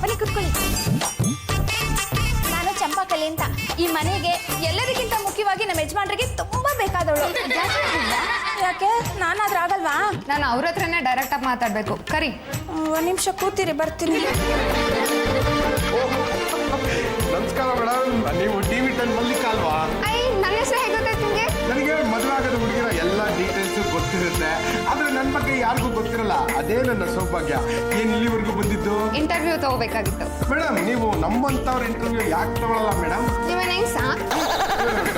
ಬನ್ನಿ ಕುತ್ಕೊಳ್ಳಿ. ನಾನು ಚಂಪಾಕಲಿ ಅಂತ. ಈ ಮನೆಗೆ ಎಲ್ಲರಿಗಿಂತ ಮುಖ್ಯವಾಗಿ ನಮ್ಮ ಯಜಮಾನ್ರಿಗೆ ತುಂಬಾ ಬೇಕಾದವಳು. ಯಾಕೆ ನಾನಾದ್ರೂ ಆಗಲ್ವಾ? ನಾನು ಅವ್ರ ಹತ್ರನೇ ಡೈರೆಕ್ಟ್ ಆಗಿ ಮಾತಾಡ್ಬೇಕು. ಕರಿ. ಒಂದ್ ನಿಮಿಷ ಕೂತಿರಿ, ಬರ್ತೀನಿ. ನಮಸ್ಕಾರ ಮೇಡಮ್, ನೀವು ಟಿವಿ 10 ಮಲ್ಲಿಕಾ ಅಲ್ವಾ? ನನ್ನ ಹೆಸರು ಹೇಗೆ ಗೊತ್ತಾಯ್ತು ನಿಮಗೆ? ನನಗೆ ಮದುವೆ ಆಗದ ಹುಡುಗಿರ ಎಲ್ಲ ಡೀಟೇಲ್ಸ್ ಗೊತ್ತಿರುತ್ತೆ, ಆದ್ರೆ ನನ್ನ ಬಗ್ಗೆ ಯಾರಿಗೂ ಗೊತ್ತಿರಲ್ಲ. ಅದೇ ನನ್ನ ಸೌಭಾಗ್ಯ. ಏನ್ ಇಲ್ಲಿವರೆಗೂ ಬಂದಿದ್ದು? ಇಂಟರ್ವ್ಯೂ ತಗೋಬೇಕಾಗಿತ್ತು. ಮೇಡಮ್, ನೀವು ನಮ್ಮಂತವ್ರ ಇಂಟರ್ವ್ಯೂ ಯಾಕೆ ತಗೊಳ್ಳಲ್ಲ ಮೇಡಮ್? ನೀವೇನು ಹೆಂಗ್ಸಾ?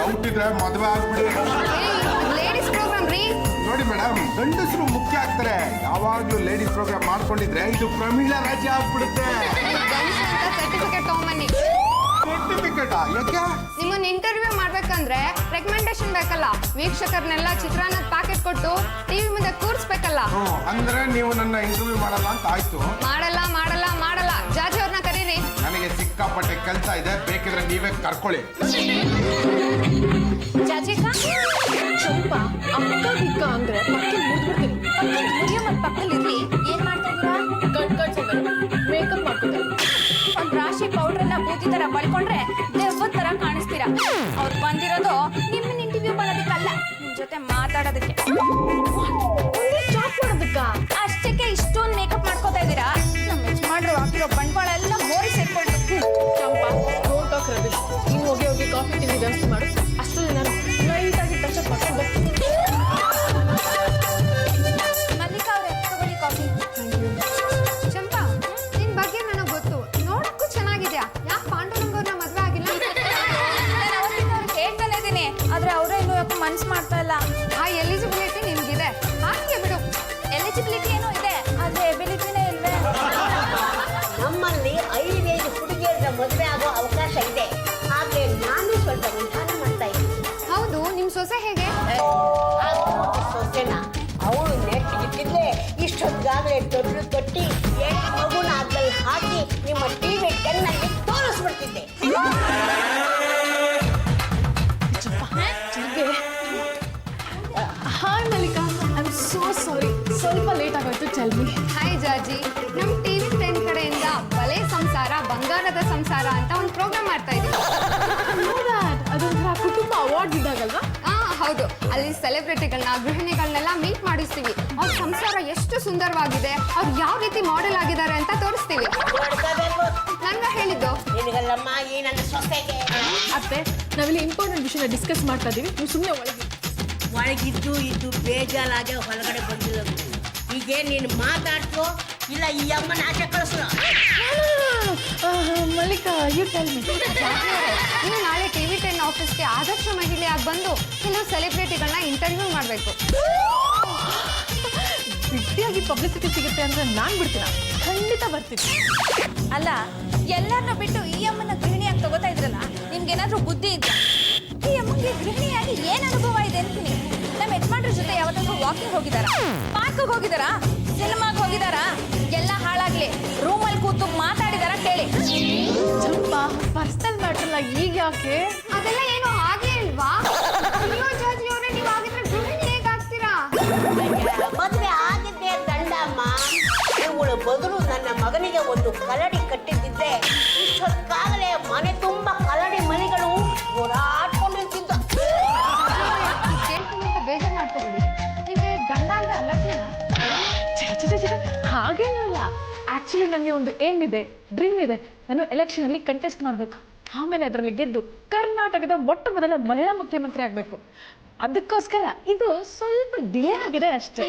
ಡೌಟ್ ಇದ್ರೆ ಮದುವೆ ಆಗ್ಬಿಡಿ. ಲೇಡೀಸ್ ಪ್ರೋಗ್ರಾಮ್ ರೀ. ನೋಡಿ ಮೇಡಮ್, ಗಂಡಸರು ಮುಖ್ಯ ಆಗ್ತಾರೆ. ಯಾವಾಗ್ಲೂ ಲೇಡೀಸ್ ಪ್ರೋಗ್ರಾಮ್ ಮಾಡ್ಕೊಂಡಿದ್ರೆ ಇದು ಪ್ರಮೀಳಾ ರಾಜ್ಯ ಆಗ್ಬಿಡುತ್ತೆ. ಸರ್ಟಿಫಿಕೇಟ್ ತಗೊಂಬನ್ನಿ. ಸರ್ಟಿಫಿಕೇಟ್ ಯಾಕೆ? ನಿಮ್ಮನ್ನ ಇಂಟರ್ವ್ಯೂ ಮಾಡ್ಬೇಕಂದ್ರೆ ರೆಕಮೆಂಡೇಶನ್ ಬೇಕಲ್ಲ. ವೀಕ್ಷಕರನ್ನೆಲ್ಲ ಚಿತ್ರಾನ್ನದ ಪ್ಯಾಕೆಟ್ ಕೊಟ್ಟು ಟಿವಿ ಮುಂದೆ ಕೂರಿಸ್ಬೇಕಲ್ಲ. ಅಂದ್ರೆ ನೀವು ನನ್ನ ಇಂಟರ್ವ್ಯೂ ಮಾಡಲ್ಲ ಅಂತ ಆಯ್ತು. ಮಾಡಲ್ಲ ಮಾಡಲ್ಲ ಮಾಡಲ್ಲ. ಜಾಜಿ ಅವ್ರನ್ನ ಕರೀರಿ. ನನಗೆ ಸಿಕ್ಕಾಪಟ್ಟೆ ಕೆಲಸ ಇದೆ, ಬೇಕಿದ್ರೆ ನೀವೇ ಕರ್ಕೊಳ್ಳಿ. ಜಾಜಿಕಾ ಸ್ವಲ್ಪ ಅಕ್ಕ ಬಿಕ್ಕ ಅಂದ್ರೆ ಪಕ್ಕದಲ್ಲಿ ಮುದ್ಬಿಡ್ತೀನಿ. ಮುರಿಯೋ ಮತ್ತೆ ಪಕ್ಕದಲ್ಲಿ ಇರ್ಲಿ. ಏನ್ ಮಾಡ್ತಾ ಇದ್ದೀರಾ? ಮೇಕಪ್ ಮಾಡ್ತಿದ್ದೆ. ಒಂದ್ ರಾಶಿ ಪೌಡರ್ ಎಲ್ಲ ಬೂದಿ ತರ ಬಳ್ಕೊಂಡ್ರೆ ದೆವ್ವದ ತರ ಕಾಣಿಸ್ತೀರಾ. ಅವ್ರು ಬಂದಿರೋದು ನಿಮ್ಮನ್ನ ಇಂಟರ್ವ್ಯೂ ಮಾಡೋದಕ್ಕಲ್ಲ, ನಿಮ್ ಜೊತೆ ಮಾತಾಡೋದಕ್ಕೆ. ಅಷ್ಟಕ್ಕೆ ಇಷ್ಟೊಂದು ಮೇಕಪ್ ಮಾಡ್ಕೋತಾ ಇದ್ದೀರಾ? ನಮ್ಮ ಯಜಮಾನ್ರು ಹಾಕಿರೋ ಬಂಡವಾಳ ಎಲ್ಲ ಮೋರಿ ಸೇರ್ಕೊಳ್ತು. ಚಂಪಾ, ಡೋಂಟ್ ಟಾಕ್ ರಬಿಶ್. ನೀನು ಹೋಗಿ ಹೋಗಿ ಕಾಫಿ ತಿಂಡಿ ಜಾಸ್ತಿ ಮಾಡು. ಅಷ್ಟರಲ್ಲಿ ನಾನು ಲೈಟ್ ಆಗಿ ಟಚ್ ಅಪ್ ಮಾಡ್ಕೊಂಡು ಬರ್ತೀನಿ. ಮಲ್ಲಿಕಾ ಅವ್ರೆ, ತಗೊಳ್ಳಿ ಕಾಫಿ. ಚಂಪಾ, ನಿನ್ ಬಗ್ಗೆ ನನಗೆ ಗೊತ್ತು. ನೋಡಕ್ಕೂ ಚೆನ್ನಾಗಿದ್ಯಾ. ಯಾಕೆ ಪಾಂಡುರಂಗ ಅವ್ರನ್ನ ಮದ್ವೆ ಆಗಿಲ್ಲ? ನಾನು ಅವತ್ತಿಂದ ಅವ್ರಿಗೆ ಹೇಳ್ತಾನೆ ಇದ್ದೀನಿ, ಆದ್ರೆ ಅವರೇ ಇನ್ನೂ ಯಾಕೆ ಮನ್ಸು ಮಾಡ್ತಾ ಇಲ್ಲ. ಆ ಎಲಿಜಿಬಿಲಿಟಿ ನಿನ್ಗಿದೆ. ಹಾಗೆ ಬಿಡು. ಎಲಿಜಿಬಿಲಿಟಿ ಏನೋ ಇದೆ, ಆದ್ರೆ ಎಬಿಲಿಟಿನೇ ಇಲ್ವೇ? ನಮ್ಮಲ್ಲಿ 5 ಹುಡುಗಿಯರ ಮದುವೆ ಆಗೋ ಅವಕಾಶ ಇದೆ. ಆದ್ರೆ ನಾನು ಸ್ವಲ್ಪ ನಿಧಾನ ಮಾಡ್ತಾ ಇದ್ದೀನಿ. ಹೌದು, ನಿಮ್ ಸೊಸೆ ಹೇಗೆ? ಸೊಸೆನ ಅವಳು ನೆಟ್ಟಿಗಿಟ್ಟಿದ್ರೆ ಇಷ್ಟೊತ್ತಾಗಲೇ ತೊಟ್ಲು ತೊಟ್ಟಿ 8 ಮಗುನ ಅದ್ರಲ್ಲಿ ಹಾಕಿ ನಿಮ್ಮ ಟಿವಿ 10 ನಲ್ಲಿ ತೋರಿಸ್ಬಿಡ್ತಿದ್ದೆ. Hi Mallika, I am so sorry, ಸ್ವಲ್ಪ ಲೇಟ್ ಆಗೋಯ್ತು. Tell me. ಹಾಯ್ ಜಾಜಿ, ನಮ್ ಟಿವಿ 10 ಕಡೆಯಿಂದ ಬಲೆ ಸಂಸಾರ ಬಂಗಾರದ ಸಂಸಾರ ಅಂತ ಒಂದು ಪ್ರೋಗ್ರಾಮ್ ಮಾಡ್ತಾ ಇದೀವಿ. ಅದೊಂಥರ ಕುಟುಂಬ ಅವಾರ್ಡ್ ಇದ್ದಾಗಲ್ವಾ? ಹೌದು. ಅಲ್ಲಿ ಸೆಲೆಬ್ರಿಟಿಗಳನ್ನ, ಗೃಹಿಣಿಗಳನ್ನೆಲ್ಲ ಮೀಟ್ ಮಾಡಿಸ್ತೀವಿ. ಅವ್ರ ಸಂಸಾರ ಎಷ್ಟು ಸುಂದರವಾಗಿದೆ, ಅವ್ರು ಯಾವ ರೀತಿ ಮಾಡೆಲ್ ಆಗಿದ್ದಾರೆ ಅಂತ ತೋರಿಸ್ತೀವಿ. ನಂಗ ಹೇಳಿದ್ದು ನಿನಗಲ್ಲಮ್ಮ, ಈ ನನ್ನ ಸೊಸೆಗೆ. ಅತ್ತೆ, ನಾವಿಲ್ಲಿ ಇಂಪಾರ್ಟೆಂಟ್ ವಿಷಯನ ಡಿಸ್ಕಸ್ ಮಾಡ್ತಾ ಇದೀವಿ. ನೀವು ಸುಮ್ಮನೆ ಒಳಗಿದ್ದು ಇದ್ದು ಬೇಜಾರಾಗೆ ಹೊರಗಡೆ ಬಂದಿರೋದು. ಹೀಗೆ ನೀನು ಮಾತಾಡ್ತು ಇಲ್ಲ ಈ ಅಮ್ಮನ ಆಚೆ ಕಳಿಸು. Mallika, you tell me. ನೀವು ನಾಳೆ ಟಿವಿ 10 ಆಫೀಸ್ಗೆ ಆದರ್ಶ ಮಹಿಳೆಯಾಗಿ ಬಂದು ಕೆಲವು ಸೆಲೆಬ್ರಿಟಿಗಳನ್ನ ಇಂಟರ್ವ್ಯೂ ಮಾಡಬೇಕು. ಗಟ್ಟಿಯಾಗಿ ಪಬ್ಲಿಸಿಟಿ ಸಿಗುತ್ತೆ ಅಂದ್ರೆ ನಾನು ಬಿಡ್ತೀನ, ಖಂಡಿತ ಬರ್ತೀನಿ. ಅಲ್ಲ, ಎಲ್ಲರನ್ನ ಬಿಟ್ಟು ಈ ಅಮ್ಮನ ಗೃಹಿಣಿಯಾಗಿ ತಗೋತಾ ಇದ್ರಲ್ಲ, ನಿಮ್ಗೇನಾದ್ರೂ ಬುದ್ಧಿ ಇದೆಯಾ? ಈ ಅಮ್ಮಂಗೆ ಗೃಹಿಣಿಯಾಗಿ ಏನ್ ಅನುಭವ ಇದೆ ಅಂತೀನಿ. ನಮ್ಮ ಯಜಮಾನ್ರ ಜೊತೆ ಯಾವತ್ತಾದ್ರೂ ವಾಕಿಂಗ್ ಹೋಗಿದಾರಾ? ಪಾರ್ಕ್ಗೆ ಹೋಗಿದಾರಾ? ಸಿನಿಮಾಗೆ ಹೋಗಿದಾರಾ? ಎಲ್ಲ ಹಾಳಾಗ್ಲಿ, ರೂಮಲ್ಲಿ ಕೂತು ಮಾತಾಡಿದಾರ ಕೇಳಿ. ಚಂಪಾ, ಪರ್ಸನಲ್ ಮ್ಯಾಟರ್ನ ಈಗ ಯಾಕೆ? ಅದೆಲ್ಲ ಏನು ಹಾಗೆ ಇಲ್ವಾ? ಅಯ್ಯೋ ಜಾಜಿ ಅವರೇ, ನೀವು ಆಗಿದ್ರೆ ಗೃಹಿಣಿ ಹೇಗಾಗ್ತೀರಾ? ಮದುವೆ ಆಗಿದ್ದೆ ದಂಡಮ್ಮ. ಇವಳು ಬದಲು ನನ್ನ ಮಗನಿಗೆ ಒಂದು ಕಲ್ಲಡಿ ಕಟ್ಟಿದ್ದಿದ್ದೆ ಇಷ್ಟೊತ್ತಾಗಲೇ ಮನೆ ತುಂಬ ಕಲ್ಲಡಿ ಮನೆಗಳು ಓಡಾಡ್ಕೊಂಡಿರ್ತಿದ್ದ. ಬೇಜಾರು ಮಾಡ್ಕೋಬೇಡಿ. ನಿಮಗೆ ಗಂಡ ಅಂದ್ರೆ ಅಲ್ಲಕ್ಕಿನ? ಹಾಗೇನಲ್ಲ. ಆಕ್ಚುಲಿ ನನಗೆ ಒಂದು ಏಮ್ ಇದೆ, ಡ್ರೀಮ್ ಇದೆ. ನಾನು ಎಲೆಕ್ಷನ್ ಅಲ್ಲಿ ಕಂಟೆಸ್ಟ್ ಮಾಡಬೇಕು, ಆಮೇಲೆ ಅದರಲ್ಲಿ ಗೆದ್ದು ಕರ್ನಾಟಕದ ಮೊಟ್ಟ ಮೊದಲ ಮಹಿಳಾ ಮುಖ್ಯಮಂತ್ರಿ ಆಗಬೇಕು. ಅದಕ್ಕೋಸ್ಕರ ಇದು ಸ್ವಲ್ಪ ಡಿಲೇ ಆಗಿದೆ ಅಷ್ಟೇ.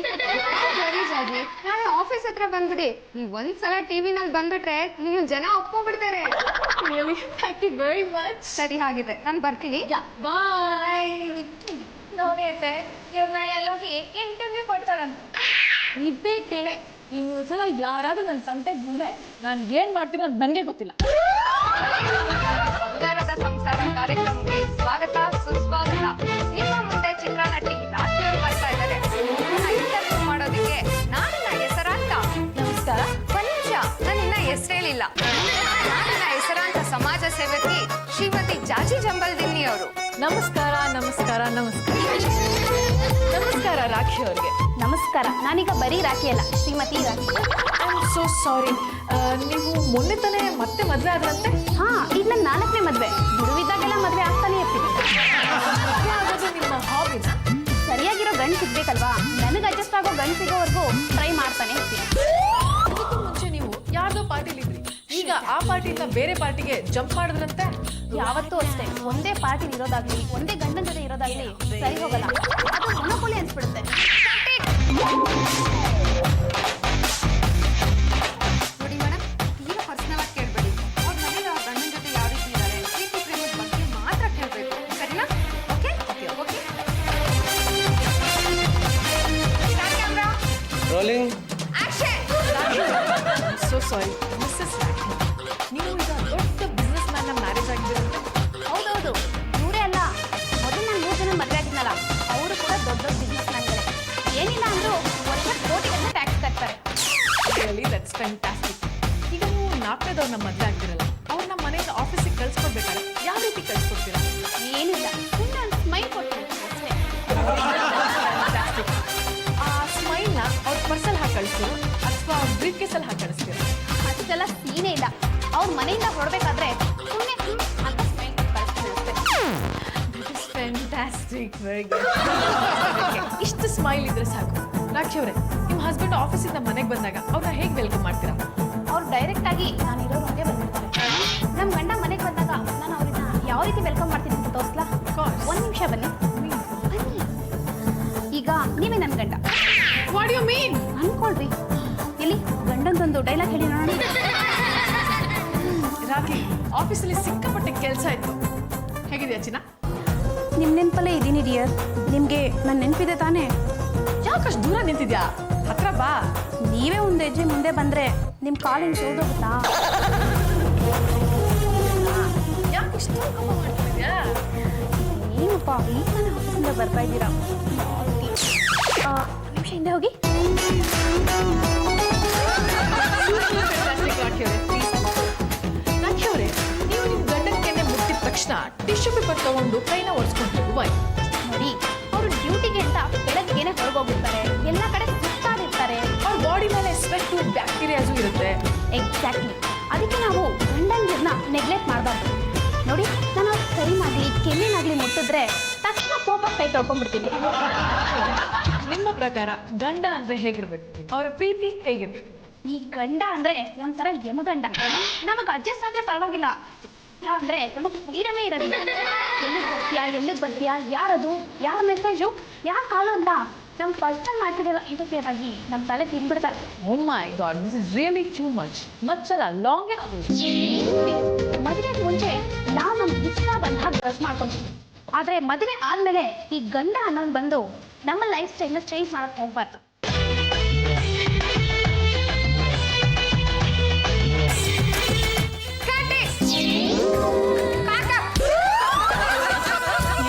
ಸರಿ ಜಾಜಿ, ನಾಳೆ ಆಫೀಸ್ ಹತ್ರ ಬಂದ್ಬಿಡಿ. ನೀವು ಒಂದ್ಸಲ ಟಿವಿನಲ್ಲಿ ಬಂದ್ಬಿಟ್ರೆ ನೀವು ಜನ ಒಪ್ಕೊಂಡ್ಬಿಡ್ತಾರೆ. Thank you very much. ಸರಿ, ಹಾಗಿದೆ ನಾನು ಬರ್ತೀನಿ. ಬಾಯ್. ನೋಡಿ ಅತ್ತೆ, ಇವ್ರನ್ನ ಎಲ್ಲೋಗಿ ಇಂಟರ್ವ್ಯೂ ಕೊಡ್ತಾರಂತ. ಇದೇ ಕೇಳೆ, ಈ ಸಲ ಯಾರಾದ್ರೂ ನನ್ನ ಸಂತೆಗೆ ಬಂದ್ರೆ ನಾನು ಏನ್ ಮಾಡ್ತೀನಿ ಅಂತ ನನಗೆ ಗೊತ್ತಿಲ್ಲ. ಬಂಗಾರದ ಸಂಸಾರ ಕಾರ್ಯಕ್ರಮಕ್ಕೆ ಸ್ವಾಗತ, ಸುಸ್ವಾಗತ. ನಿಮ್ಮ ಮುಂದೆ ಚಿತ್ರನಟಿ ರಾಜ್ಯವರು ಬರ್ತಾ ಇದ್ದಾರೆ. ಇಂಟರ್ವ್ಯೂ ಮಾಡೋದಕ್ಕೆ ನಾನಿನ್ನ ಹೆಸರಾಂತ. ನಮಸ್ಕಾರ. ಒಂದ್ ನಿಮಿಷ, ನಾನಿನ್ನ ಹೆಸರು ಹೇಳಿಲ್ಲ. ನಾನಿನ್ನ ಹೆಸರಾಂತ ಸಮಾಜ ಸೇವಕಿ ಶ್ರೀಮತಿ ಜಾಜಿ ಜಂಬಲ್ದಿನ್ನಿ ಅವರು. ನಮಸ್ಕಾರ ನಮಸ್ಕಾರ ನಮಸ್ಕಾರ ನಮಸ್ಕಾರ ರಾಖಿ. ರಾಖಿ ಅವ್ರಿಗೆ. ನಮಸ್ಕಾರ. ನಾನೀಗ ಬರೀ ರಾಖಿ ಅಲ್ಲ, Shrimati rakhi. I am so ಸಾರಿ. ನೀವು ಮೊನ್ನೆ ತಾನೇ ಮತ್ತೆ ಮದುವೆ ಆದ್ರಂತೆ? ಹಾ, ಈಗ ನನ್ನ 4ನೇ ಮದುವೆ. ಬಿಡುವಿದ್ದಾಗೆಲ್ಲ ಮದುವೆ ಆಗ್ತಾನೆ ಇರ್ತೀನಿ. ಮದುವೆ ಆಗೋದು ನಿಮ್ಮ ಹಾಬಿನ? ಸರಿಯಾಗಿರೋ ಗಂಡು ಸಿಗ್ಬೇಕಲ್ವಾ? ನನಗೆ ಅಡ್ಜಸ್ಟ್ ಆಗೋ ಗಂಡು ಸಿಗೋವರೆಗೂ ಟ್ರೈ ಮಾಡ್ತಾನೆ ಇರ್ತೀನಿ. ಅದಕ್ಕೂ ಮುಂಚೆ ನೀವು ಯಾರ್ದೋ ಪಾರ್ಟಿಲಿದ್ರಿ, ಈಗ ಆ ಪಾರ್ಟಿಯಿಂದ ಬೇರೆ ಪಾರ್ಟಿಗೆ ಜಂಪ್ ಮಾಡಿದ್ರಂತೆ? ಯಾವತ್ತೂ ಅಷ್ಟೇ, ಒಂದೇ ಪಾರ್ಟಿಲಿ ಇರೋದಾಗ್ಲಿ, ಒಂದೇ ಗಂಡನ ಜೊತೆ ಇರೋದಾಗ್ಲಿ ಸರಿ ಹೋಗಲ್ಲ. ಅದು ಮೊನೋಪೊಲಿ ಅನ್ಸ್ಬಿಡುತ್ತೆ. ನೋಡಿ ಮೇಡಮ್, ತೀರಾ ಪರ್ಸನಲ್ ಆಗಿ ಕೇಳಬೇಡಿ. ಅವ್ರ ಮನೇಲಿ ಅವ್ರ ಗಂಡನ ಜೊತೆ ಯಾವ ರೀತಿ ಇದ್ದಾರೆ, ಪ್ರೀತಿ ಪ್ರೇಮದ ಬಗ್ಗೆ ಮಾತ್ರ ಕೇಳಬೇಕು, ಸರಿನಾ? Okay okay. Rolling. So sorry Mrs Rakhi, ನೀವು ಈಗ ದೊಡ್ಡ ಬಿಸ್ನೆಸ್ ಮ್ಯಾನ್ನ ಮ್ಯಾರೇಜ್ ಆಗಿದ್ದೀರಂತೆ? ಹೌದೌದು, ಇವರೇ ಅಲ್ಲ, ಮೊದಲು ನಾನು 3 ಜನ ಮದುವೆ ಆಗಿದ್ನಲ್ಲ, ಅವರು ಕೂಡ ದೊಡ್ಡ ಬಿಸ್ನೆಸ್ ಮ್ಯಾನ್ಗಳೇ. ಏನಿಲ್ಲ ಅಂದ್ರೂ ವರ್ಷ ಕೋಟಿಗಳನ್ನ ಟ್ಯಾಕ್ಸ್ ಕಟ್ತಾರೆ. Really that's fantastic. ಈಗ ನೀವು 4ನೇದವ್ರನ್ನ ಮದುವೆ ಆಗ್ತಿರಲ್ಲ, ಅವ್ರನ್ನ ಮನೆಯಿಂದ ಆಫೀಸಿಗೆ ಕಳ್ಸ್ಕೊಡ್ಬೇಕಾದ್ರೆ ಯಾವ ರೀತಿ ಕಳ್ಸ್ಕೊಡ್ತೀರಾ? ಏನಿಲ್ಲ, ಸುಮ್ಮನೆ ಒಂದು ಸ್ಮೈಲ್ ಕೊಡ್ತೀನಿ ಅಷ್ಟೇ. ಫ್ಯಾಂಟಾಸ್ಟಿಕ್. ಆ ಸ್ಮೈಲ್ನ ಅವ್ರ ಪರ್ಸಲ್ಲಿ ಹಾಕಿ ಕಳಿಸ್ತೀರೋ ಅಥವಾ ಬ್ರೀಫ್ ಕೇಸಲ್ಲಿ ಹಾಕಿ ಕಳಿಸ್ತೀರೋ? ಅಷ್ಟೆಲ್ಲ ಸೀನೇ ಇಲ್ಲ. ಅವ್ರ ಮನೆಯಿಂದ ಹೊರಬೇಕಾದ್ರೆ ಸುಮ್ಮನೆ ಅಂತ ಸ್ಮೈಲ್ ಕೊಟ್ಟು ಕಳಿಸ್ತೀನಿ ಅಷ್ಟೇ. That is fantastic, very good. ಇಷ್ಟು ಸ್ಮೈಲ್ ಇದ್ರೆ ಸಾಕು. ರಾಖಿ ಅವರೇ, ನಿಮ್ಮ ಹಸ್ಬೆಂಡ್ ಆಫೀಸಿಂದ ಮನೆಗೆ ಬಂದಾಗ ಅವ್ರನ್ನ ಹೇಗೆ ವೆಲ್ಕಮ್ ಮಾಡ್ತೀರಾ? ಅವ್ರು ಡೈರೆಕ್ಟ್ ಆಗಿ ನಾನು ಇರೋ ರೂಮ್ಗೆ ಬಂದಿರ್ತಾರೆ. ನಮ್ಮ ಗಂಡ ಮನೆಗೆ ಬಂದಾಗ ನಾನು ಅವ್ರನ್ನ ಯಾವ ರೀತಿ ವೆಲ್ಕಮ್ ಮಾಡ್ತೀನಿ ಅಂತ ತೋರಿಸ್ಲಾ? ಒಂದು ನಿಮಿಷ ಬನ್ನಿ. ಬನ್ನಿ. ಈಗ ನೀವೇ ನನ್ನ ಗಂಡ. What you mean? ಅನ್ಕೊಳ್ರಿ. ಇಲ್ಲಿ ಗಂಡಂದೊಂದು ಡೈಲಾಗ್ ಹೇಳಿ ನೋಡೋಣ. ರಾಖಿ, ಆಫೀಸಲ್ಲಿ ಸಿಕ್ಕಾಪಟ್ಟೆ ಕೆಲಸ ಇತ್ತು. ಹೇಗಿದೆಯಾ ಚಿನ್ನ? ನಿಮ್ಮ ನೆನಪಲ್ಲೇ ಇದ್ದೀನಿ ಡಿಯರ್. ನಿಮಗೆ ನನ್ನ ನೆನಪಿದೆ ತಾನೇ? ಯಾಕಷ್ಟು ದೂರ ನಿಂತಿದ್ಯಾ? ಹತ್ರ ಬಾ. ನೀವೇ ಒಂದು ಹೆಜ್ಜೆ ಮುಂದೆ ಬಂದರೆ ನಿಮ್ಮ ಕಾಲಿಂಗ್ ಸೋದೋಗುತ್ತಾ? ಯಾಕೆ ಇಷ್ಟೊಂದು ಕೋಪ ಮಾಡ್ತಿದ್ಯಾ? ಏನಪ್ಪ, ಈಗ ನಾನು ಆಫೀಸಿಂದ ಬರ್ತಾ ಇದ್ದೀರಾ? ನಿಮಿಷ ಹಿಂದೆ ಹೋಗಿ. ರಾಖಿ ಅವರೇ, ನೀವು ನಿಮ್ಮ ಗಂಡನ ಕೆನ್ನೆ ಮುಟ್ಟಿದ ತಕ್ಷಣ ಟಿಶ್ಯೂ ಪೇಪರ್ ತಗೊಂಡು ಕೈನ ಒರೆಸ್ಕೊಂಡು ಬಾಯ್. ನೋಡಿ, ಅವರು ಡ್ಯೂಟಿಗೆ ಅಂತ ಬೆಳಗ್ಗೆನೆ ಹೊರಗೋಗಿರ್ತಾರೆ, ಎಲ್ಲ ಕಡೆ ಸುತ್ತಾಡಿರ್ತಾರೆ. ಅವ್ರ ಬಾಡಿ ಮೇಲೆ ಸ್ವೆಟ್ ಬ್ಯಾಕ್ಟೀರಿಯಾಸು ಇರುತ್ತೆ. ಎಕ್ಸಾಕ್ಟ್ಲಿ. ಅದಕ್ಕೆ ನಾವು ಗಂಡಂದಿರನ್ನ ನೆಗ್ಲೆಕ್ಟ್ ಮಾಡಬಾರ್ದು. ನೋಡಿ, ನಾನು ಅವ್ರ ಕೈನಾಗಲಿ ಕೆನ್ನೆನಾಗಲಿ ಮುಟ್ಟಿದ್ರೆ ತಕ್ಷಣ ಕೋಪ ಕೈ ತೊಳ್ಕೊಂಡ್ಬಿಡ್ತೀನಿ. ನಿಮ್ಮ ಪ್ರಕಾರ ಗಂಡ ಅಂದ್ರೆ ಹೇಗಿರ್ಬೇಕು? ಅವರ ಪ್ರೀತಿ ಹೇಗಿರ್ಬೇಕು? ಈ ಗಂಡ ಅಂದ್ರೆ ಒಂಥರ ಯಮಗಂಡ. ನಮಗೆ ಅಡ್ಜಸ್ಟ್ ಆದ್ರೆ ಪರವಾಗಿಲ್ಲ, ಅಂದ್ರೆ ನಮಗೆ ಫ್ರೀಡಮೇ ಇರೋದಿಲ್ಲ. ಎಲ್ಲಿಗೆ ಬರ್ತೀಯಾ, ಯಾರದು, ಯಾರ ಮೆಸೇಜು, ಯಾರ ಕಾಲು ಅಂತ ನಮ್ಮ ಪರ್ಸನಲ್ ಮಾಡ್ತಿರಲ್ಲ ಇಂಟರ್ಫಿಯರ್ ಆಗಿ ನಮ್ಮ ತಲೆ ತಿನ್ಬಿಡ್ತಾರೆ. Oh my god, this is really too much. ಮಚ್ಚಲ್ಲ ಲಾಂಗ್. ಮದುವೆ ಮುಂಚೆ ನಾವು ನಮ್ಗೆ ಇಷ್ಟ ಬಂದ ಹಾಗೆ ಡ್ರೆಸ್ ಮಾಡ್ಕೊಂತೀವಿ. ಆದ್ರೆ ಮದುವೆ ಆದ್ಮೇಲೆ ಈ ಗಂಡ ಅನ್ನೋದು ಬಂದು ನಮ್ಮ ಲೈಫ್ ಸ್ಟೈಲ್ನ ಚೇಂಜ್ ಮಾಡಕ್ ಹೋಗ್ಬಾರ್ದು.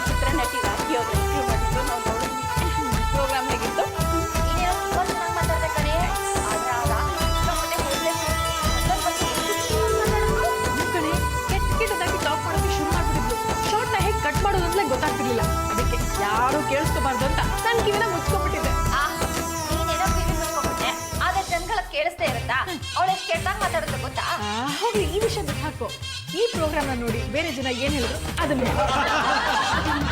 ಚಿತ್ರ ನಟಿ ರಾಖಿ ಅವರು ಪ್ರೋಗ್ರಾಮ್ ಹೇಗಿತ್ತು? ಕೆಟ್ಟದಾಗಿ ಟಾಪ್ ಮಾಡೋಕೆ ಶುರು ಮಾಡ್ಬಿಟ್ಟಿದ್ಲು. ಶಾರ್ಟ್ನ ಹೇಗೆ ಕಟ್ ಮಾಡೋದು ಅಂತಲೇ ಗೊತ್ತಾಗ್ತಿರ್ಲಿಲ್ಲ. ಅದಕ್ಕೆ ಯಾರು ಕೇಳಿಸ್ಕೋಬಾರ್ದು ಅಂತ ನನ್ನ ಕಿವಿನ ಮುಚ್ಕೊಂಡ್ಬಿಟ್ಟಿದ್ದೆ. ನೀನೇನೋ ಕಿವಿ ಮುಚ್ಕೊಂಡ್ಬಿಟ್ಟೆ, ಆದ್ರೆ ಜನಗಳ ಕೇಳಿಸ್ತಾ ಇರುತ್ತಾ? ಅವಳೆಷ್ಟು ಕೆಟ್ಟದಾಗ ಮಾತಾಡುತ್ತೆ ಗೊತ್ತಾ? ಹೋಗಿ ಈ ವಿಷಯ ಬಿಟ್ಟು ಹಾಕು. ಈ ಪ್ರೋಗ್ರಾಮ್ನ ನೋಡಿ ಬೇರೆ ಜನ ಏನ್ ಹೇಳಿದ್ರು ಅದನ್ನ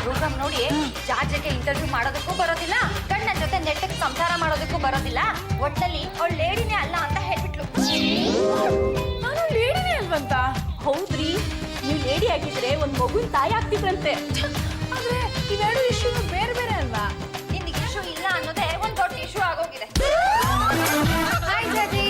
ಪ್ರೋಗ್ರಾಮ್ ನೋಡಿ ಜಾರ್ಜಕ್ಕೆ ಇಂಟರ್ವ್ಯೂ ಮಾಡೋದಕ್ಕೂ ಬರೋದಿಲ್ಲ, ಗಂಡನ ಜೊತೆ ನೆಟ್ಟಕ್ಕೆ ಸಂಸಾರ ಮಾಡೋದಕ್ಕೂ ಬರೋದಿಲ್ಲ. ಒಟ್ಟಲ್ಲಿ ಅವಳು ಲೇಡಿನೇ ಅಲ್ಲ ಅಂತ ಹೇಳ್ಬಿಟ್ಲು. ನಾನು ಲೇಡಿನೇ ಅಲ್ವಂತ? ಹೌದ್ರಿ, ನೀವು ಲೇಡಿ ಆಗಿದ್ರೆ ಒಂದ್ ಮಗುನ್ ತಾಯಿ ಆಗ್ತಿದ್ರಂತೆ. ಆದ್ರೆ ಇವೆರಡು ಇಶ್ಯೂ ಬೇರೆ ಬೇರೆ ಅಲ್ವಾ? ನಿನ್ಗೆ ಇಶ್ಯೂ ಇಲ್ಲ ಅನ್ನೋದೇ ಒಂದ್ ದೊಡ್ಡ ಇಶ್ಯೂ ಆಗೋಗಿದೆ. ಹಾಯ್ ಜಾಜಿ.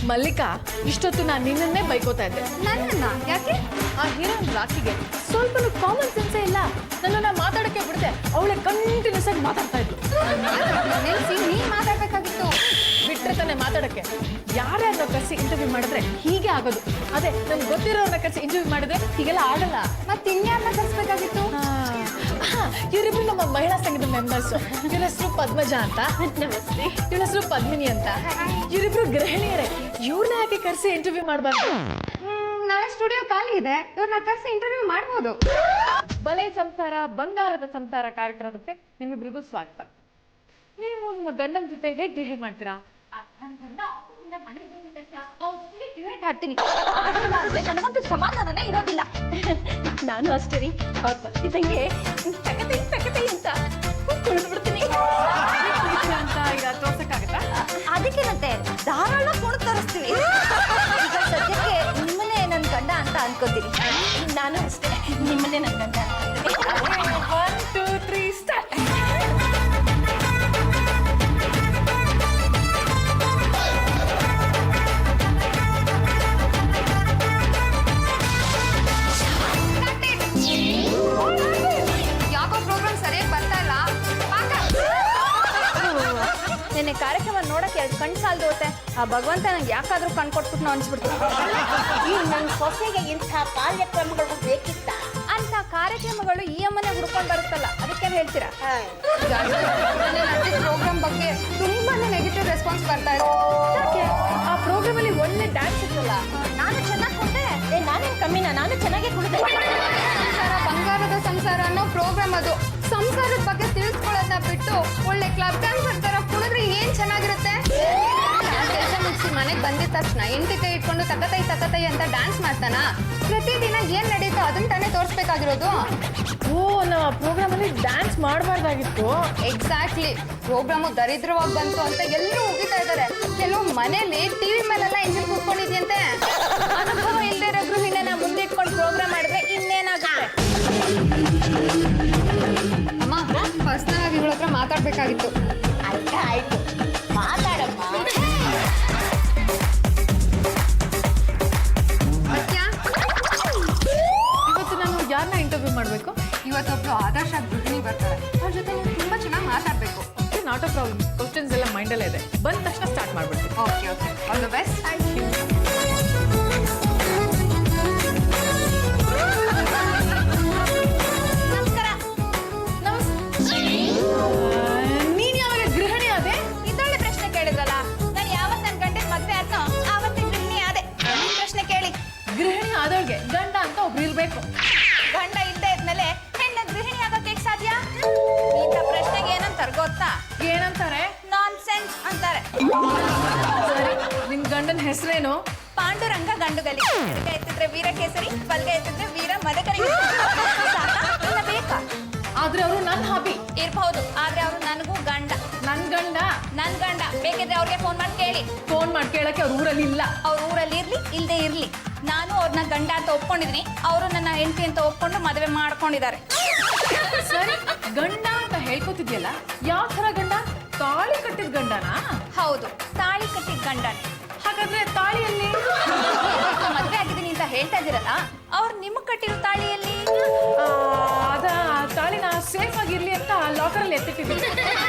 ಮಲ್ಲಿಕಾ, ಇಷ್ಟೊತ್ತು ನಾನು ನಿನ್ನನ್ನೇ ಬೈಕೋತಾ ಇದ್ದೆ. ನನ್ನನ್ನ ಯಾಕೆ? ಆ ಹೀರೋಯಿನ್ ರಾಖಿಗೆ ಸ್ವಲ್ಪನೂ ಕಾಮನ್ ಸೆನ್ಸೇ ಇಲ್ಲ. ನನ್ನನ್ನ ಮಾತಾಡಕ್ಕೆ ಬಿಡದೆ ಅವಳೆ ಕಂಟಿನ್ಯೂಸ್ ಆಗಿ ಮಾತಾಡ್ತಾ ಇದ್ಲು. ನೆನ್ಸಿ ನೀನ್ ಮಾತಾಡ್ಬೇಕಾಗಿತ್ತು. ಬಿಟ್ರೆ ತಾನೇ ಮಾತಾಡಕ್ಕೆ. ಯಾರ್ಯಾರನ್ನ ಕರೆಸಿ ಇಂಟರ್ವ್ಯೂ ಮಾಡಿದ್ರೆ ಹೀಗೆ ಆಗೋದು. ಅದೇ ನಮ್ಗೆ ಗೊತ್ತಿರೋರ್ನ ಕರೆಸಿ ಇಂಟರ್ವ್ಯೂ ಮಾಡಿದ್ರೆ ಹೀಗೆಲ್ಲ ಆಗಲ್ಲ. ಮತ್ತೆ ಇನ್ಯಾರನ್ನ ಕರ್ಸ್ಬೇಕಾಗಿತ್ತು? ಇವರಿಬ್ರು ನಮ್ಮ ಮಹಿಳಾ ಸಂಘದ ಮೆಂಬರ್ಸ್. ಇವ್ರ ಹೆಸರು ಪದ್ಮಜಾ ಅಂತ, ಇವಳ ಹೆಸರು ಪದ್ಮಿನಿ ಅಂತ. ಇವರಿಬ್ರು ಗೃಹಿಣಿಯರೇ. ಇವ್ರನ್ನ ಯಾಕೆ ಕರೆಸಿ ಇಂಟರ್ವ್ಯೂ ಮಾಡಬಾರ್ದು? ನಾಳೆ ಸ್ಟುಡಿಯೋ ಖಾಲಿ ಇದೆ, ಇವ್ರನ್ನ ಕರ್ಸಿ ಇಂಟರ್ವ್ಯೂ ಮಾಡ್ಬೋದು. ಬಲೆ ಸಂಸಾರ ಬಂಗಾರದ ಸಂಸಾರ ಕಾರ್ಯಕ್ರಮಕ್ಕೆ ನಿಮ್ಮಿಬ್ರಿಗೂ ಸ್ವಾಗತ. ನೀವು ನಿಮ್ಮ ಗಂಡನ ಜೊತೆ ಹೇಗೆ ಬಿಹೇವ್ ಮಾಡ್ತೀರಾ? ಹಾಡ್ತೀನಿ ನನಗಂತೂ ಸಮಾಧಾನನೇ ಇರೋದಿಲ್ಲ. ನಾನು ಅಷ್ಟೇ ರೀ, ಅವ್ರು ಬರ್ತಿದ್ದಂಗೆ ತಕತೈ ಅಂತ ಕುಳಿದ್ಬಿಡ್ತೀನಿ. ಅಂತ ಈಗ ತೋರ್ಸಕ್ಕಾಗತ್ತಾ? ಅದಕ್ಕೇನಂತೆ ಧಾರಾಳ ಕುಣ ತರಿಸ್ತೀವಿ. ಈಗ ಸದ್ಯಕ್ಕೆ ನಿಮ್ಮನ್ನೇ ನನ್ನ ಗಂಡ ಅಂತ ಅನ್ಕೋತೀನಿ. ನಾನು ಅಷ್ಟೇ ನಿಮ್ಮನ್ನೇ ನನ್ನ ಗಂಡ ಅನ್ಕೊತೀನಿ. 1 2 3 ಸ್ಟಾರ್ಟ್. ಯಾಕೋ ಪ್ರೋಗ್ರಾಮ್ ಸರಿಯಾಗಿ ಬರ್ತಾ ಇಲ್ಲ. ನಿನ್ನೆ ಕಾರ್ಯಕ್ರಮ ನೋಡಕ್ಕೆ 2 ಕಣ್ ಸಾಲದು ಹೋತೆ. ಆ ಭಗವಂತ ನಂಗೆ ಯಾಕಾದ್ರೂ ಕಣ್ ಕೊಟ್ಬಿಟ್ಟು ಅನ್ಸ್ಬಿಡ್ತೀನಿ. ಈ ನನ್ನ ಸೊಸೆಗೆ ಇಂಥ ಕಾರ್ಯಕ್ರಮಗಳು ಬೇಕಿತ್ತ? ಅಂತ ಕಾರ್ಯಕ್ರಮಗಳು ಈ ಅಮ್ಮನೆ ಹುಡ್ಕೊಂಡು ಬರುತ್ತಲ್ಲ, ಅದಕ್ಕೇನು ಹೇಳ್ತೀರಾ? ಪ್ರೋಗ್ರಾಮ್ ಬಗ್ಗೆ ತುಂಬಾನೇ ನೆಗೆಟಿವ್ ರೆಸ್ಪಾನ್ಸ್ ಬರ್ತಾ ಇದೆ. ಯಾಕೆ? ಆ ಪ್ರೋಗ್ರಾಮ್ ಅಲ್ಲಿ ಒಳ್ಳೆ ಡ್ಯಾನ್ಸ್ ಇತ್ತಲ್ಲ. ನಾನು ಚೆನ್ನಾಗಿ ಕೊಟ್ಟೆ. ನಾನೇನು ಕಮ್ಮಿನ, ನಾನು ಚೆನ್ನಾಗೇ ಕುಡಿದೆ. ಸಂಸಾರ ಬಂಗಾರದ ಸಂಸಾರ ಅನ್ನೋ ಪ್ರೋಗ್ರಾಮ್ ಅದು. ಸಂಸಾರದ ಬಗ್ಗೆ ತಿಳಿಸ್ಕೊಳ್ಳೋದನ್ನ ಬಿಟ್ಟು ಒಳ್ಳೆ ಕ್ಲಬ್ ಡ್ಯಾನ್ಸರ್ ತರ ಕುಡಿದ್ರೆ ಏನ್ ಚೆನ್ನಾಗಿರುತ್ತೆ. ಕೆಲಸ ಮುಗಿಸಿ ಮನೆಗೆ ಬಂದಿದ ತಕ್ಷಣ ಎಂಟಿ ಕೈ ಇಟ್ಕೊಂಡು ತಕತೈ ಅಂತ ಡ್ಯಾನ್ಸ್ ಮಾಡ್ತಾನ. ಪ್ರತಿದಿನ ಏನ್ ನಡೀತೋ ಅದನ್ನ ತಾನೇ ತೋರಿಸ್ಬೇಕಾಗಿರೋದು. ಓ, ನಾವು ಆ ಪ್ರೋಗ್ರಾಮ್ ಅಲ್ಲಿ ಡ್ಯಾನ್ಸ್ ಮಾಡಬಾರ್ದಾಗಿತ್ತು. ಎಕ್ಸಾಕ್ಟ್ಲಿ. ಪ್ರೋಗ್ರಾಮು ದರಿದ್ರವಾಗಿ ಬಂತು ಅಂತ ಎಲ್ಲರೂ ಉಗಿತಾ ಇದ್ದಾರೆ. ಕೆಲವು ಮನೇಲಿ ಟಿವಿ ಮೇಲೆಲ್ಲ ಇಂಜಿನ್ ಕೂತ್ಕೊಂಡಿದ್ಯಂತೆ. ಅನುಭವ ಇಲ್ಲದೆ ಇರೋ ಗೃಹಿಣಿನ ಮುಂದೆ ಇಟ್ಕೊಂಡು ಪ್ರೋಗ್ರಾಮ್ ಮಾಡಿದ್ರೆ ಇನ್ನೇನಾಗುತ್ತೆ? ಅಮ್ಮ, ಪರ್ಸನಲ್ ಆಗಿ ಇವಳ ಹತ್ರ ಮಾತಾಡ್ಬೇಕಾಗಿತ್ತು. ಆಯ್ತು ಮಾತಾಡಮ್ಮ. ಇವತ್ತು ನಾನು ಯಾರನ್ನ ಇಂಟರ್ವ್ಯೂ ಮಾಡಬೇಕು? ಇವತ್ತೊಬ್ರು ಆದರ್ಶ ಗೃಹಿಣಿ ಬರ್ತಾರೆ. ಅವ್ರ ಜೊತೆ ನೀವು ತುಂಬಾ ಚೆನ್ನಾಗಿ ಮಾತಾಡ್ಬೇಕು. Not a problem. ಕ್ವಶನ್ಸ್ ಎಲ್ಲ ಮೈಂಡಲ್ಲೇ ಇದೆ. ಬಂದ ತಕ್ಷಣ ಸ್ಟಾರ್ಟ್ ಮಾಡ್ಬಿಡ್ತೀನಿ. Okay all the best. ನೀನ್ ಯಾವಾಗ ಗೃಹಿಣಿ ಆದೆ? ಇದೊಳ್ಳೆ ಪ್ರಶ್ನೆ ಕೇಳಿದ್ರಲ್ಲ. ನಾನು ಯಾವತ್ತು ನನ್ನ ಗಂಡನ ಮದ್ವೆ ಆದ್ನೋ ಆವತ್ತೇ ಗೃಹಿಣಿ ಆದೆ. ಪ್ರಶ್ನೆ ಕೇಳಿ. ಗೃಹಿಣಿ ಆದವ್ರಿಗೆ ಗಂಡ ಅಂತ ಒಬ್ರು ಇರ್ಬೇಕು. ಗಂಡ ಇಲ್ಲದೆ ಇದ್ಮೇಲೆ ಹೆಣ್ಣ ಗೃಹಿಣಿ ಆಗೋಕೆ ಸಾಧ್ಯ? ಇಂಥ ಪ್ರಶ್ನೆಗೆ ಏನಂತಾರೆ ಗೊತ್ತಾ? ಏನಂತಾರೆ? ನಾನ್ ಸೆನ್ಸ್ ಅಂತಾರೆ. ಸರಿ, ನಿಮ್ ಗಂಡನ ಹೆಸರೇನು? ಪಾಂಡುರಂಗ ಗಂಡುಗಲಿ. ಎಡಗ ಎತ್ತಿದ್ರೆ ವೀರ ಕೇಸರಿ, ಬಲ್ಗ ಎತ್ತಿದ್ರೆ ವೀರ ಮದಕರಿ. ಇಲ್ಲ ಬೇಕಾ? ಆದ್ರೆ ಅವರು ನನ್ನ ಹಾಬಿ. ಇರ್ಬಹುದು, ಆದ್ರೆ ಅವರು ನನಗೂ ಗಂಡ. ನನ್ ಗಂಡ ಬೇಕಿದ್ರೆ ಅವ್ರಿಗೆ ಫೋನ್ ಮಾಡಿ ಕೇಳಿ. ಫೋನ್ ಮಾಡಿ ಕೇಳಕ್ಕೆ ಅವ್ರ ಊರಲ್ಲಿ ಇಲ್ಲ. ಅವ್ರ ಊರಲ್ಲಿ ಇರ್ಲಿ ಇಲ್ಲದೆ ಇರ್ಲಿ, ನಾನು ಅವ್ರನ್ನ ಗಂಡ ಅಂತ ಒಪ್ಕೊಂಡಿದೀನಿ. ಅವರು ನನ್ನ ಹೆಂಡತಿ ಅಂತ ಒಪ್ಕೊಂಡು ಮದುವೆ ಮಾಡ್ಕೊಂಡಿದ್ದಾರೆ. ಸರಿ, ಗಂಡ ಅಂತ ಹೇಳ್ಕೊತಿದ್ಯಲ್ಲ, ಯಾವ ತರ ಗಂಡ? ತಾಳಿ ಕಟ್ಟಿದ ಗಂಡನಾ? ಹೌದು, ತಾಳಿ ಕಟ್ಟಿದ ಗಂಡನೇ. ಹಾಗಾದ್ರೆ ತಾಳಿಯಲ್ಲಿ ಮದುವೆ ಆಗಿದ್ದೀನಿ ಅಂತ ಹೇಳ್ತಾ ಇದ್ದೀರಲ್ಲ, ಅವ್ರು ನಿಮಗೆ ಕಟ್ಟಿರೋ ತಾಳಿಯಲ್ಲಿ? ಅದ ತಾಳಿನ ಸೇಫ್ ಆಗಿರ್ಲಿ ಅಂತ ಲಾಕರ್ ಅಲ್ಲಿ ಎತ್ತಿಟ್ಟಿದ್ದೀನಿ.